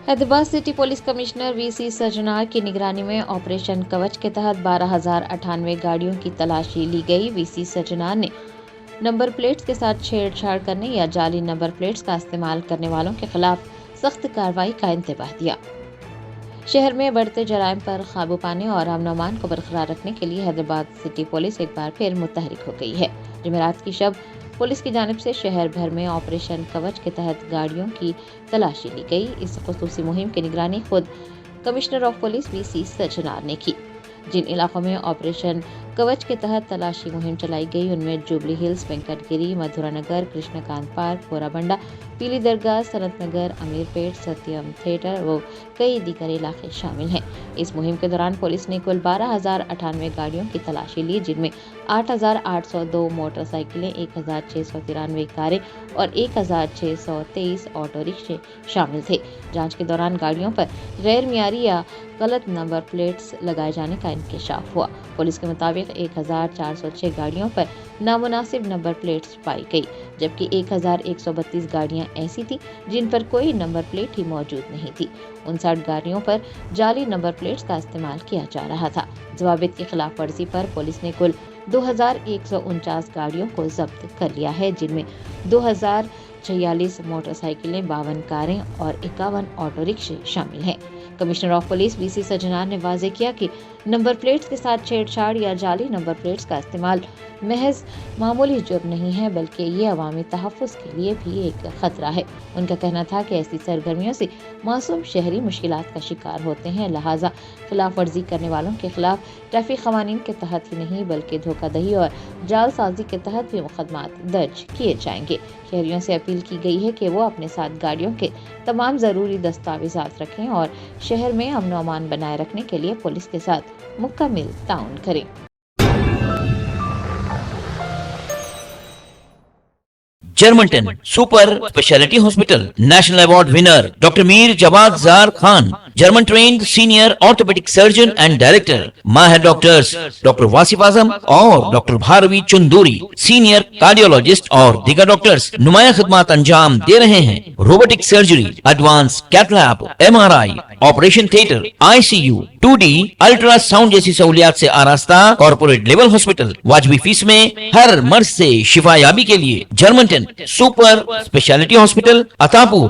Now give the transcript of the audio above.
Hyderabad city police commissioner VC Sajjanar की निगरानी में ऑपरेशन कवच के तहत 12,098 गाड़ियों की तलाशी ली गई। वीसी सजनार ने नंबर प्लेट्स के साथ छेड़छाड़ करने या जाली नंबर प्लेट्स का इस्तेमाल करने वालों के खिलाफ सख्त कार्रवाई का इंतबाह दिया। शहर में बढ़ते जराइम पर काबू पाने और अमन अमान को बरकरार रखने के लिए हैदराबाद सिटी पुलिस एक बार फिर मुतहरिक हो गई है। जुमेरात की शब पुलिस की जानिब से शहर भर में ऑपरेशन कवच के तहत गाड़ियों की तलाशी ली गई। इस खुसूसी मुहिम की निगरानी खुद commissioner of police VC Sajjanar ने की। जिन इलाकों में ऑपरेशन कवच के तहत तलाशी मुहिम चलाई गई उनमें जुबली हिल्स, वेंकटगिरी, मधुरा नगर, कृष्णकांत पार्क, पोराबंडा, पीली दरगाह, सनत नगर, अमीरपेट, सत्यम थिएटर व कई दीगर इलाके शामिल हैं। इस मुहिम के दौरान पुलिस ने कुल 12,098 गाड़ियों की तलाशी ली, जिनमें 8,802 मोटरसाइकिलें, 1,693 कारें और 1,623 ऑटो रिक्शे शामिल थे। जांच के दौरान गाड़ियों पर गैर मियारी या गलत नंबर प्लेट्स लगाए जाने का इंकशाफ हुआ। पुलिस के मुताबिक 1,406 गाड़ियों पर नामुनासिब नंबर प्लेट्स पाई गई, जबकि 1,132 गाड़ियां ऐसी थी जिन पर कोई नंबर प्लेट ही मौजूद नहीं थी। 59 गाड़ियों पर जाली नंबर प्लेट्स का इस्तेमाल किया जा रहा था। ज़वाबित की खिलाफ वर्जी पर पुलिस ने कुल 2,149 गाड़ियों को जब्त कर लिया है, जिनमें 2,046 मोटरसाइकिलें, 52 कारें और 51 ऑटो रिक्शे शामिल हैं। Commissioner of police VC Sajjanar ने वाज़ेह किया कि नंबर प्लेट्स के साथ छेड़छाड़ या जाली नंबर प्लेट्स का इस्तेमाल महज मामूली जुर्म नहीं है, बल्कि ये अवामी तहफ़्फ़ुज़ के लिए भी एक खतरा है। उनका कहना था कि ऐसी सरगर्मियों से मासूम शहरी मुश्किलात का शिकार होते हैं, लिहाजा खिलाफ वर्जी करने वालों के खिलाफ ट्रैफिक क़वानीन के तहत ही नहीं बल्कि धोखाधड़ी और जालसाजी के तहत भी मुकदमात दर्ज किए जाएंगे। शहरियों से अपील की गई है कि वो अपने साथ गाड़ियों के तमाम ज़रूरी दस्तावेज़ात रखें और शहर में अमन व अमान बनाए रखने के लिए पुलिस के साथ मुकम्मल ताउन करें। Germanton super specialty hospital, national award winner doctor Mir Jawad Zar Khan, German trained senior orthopaedic surgeon and director, माहिर डॉक्टर्स डॉक्टर वासिफ आजम और doctor Bharvi Chanduri, senior cardiologist और दीगर डॉक्टर्स नुमाया खिदमत अंजाम दे रहे हैं। Robotic surgery, advance cath lab, MRI, operation theatre, ICU, 2D ultrasound जैसी सहूलियात से आरास्ता कॉर्पोरेट लेवल हॉस्पिटल। वाजबी फीस में हर मर्ज से शिफायाबी के लिए Germanton super specialty hospital, Attapur,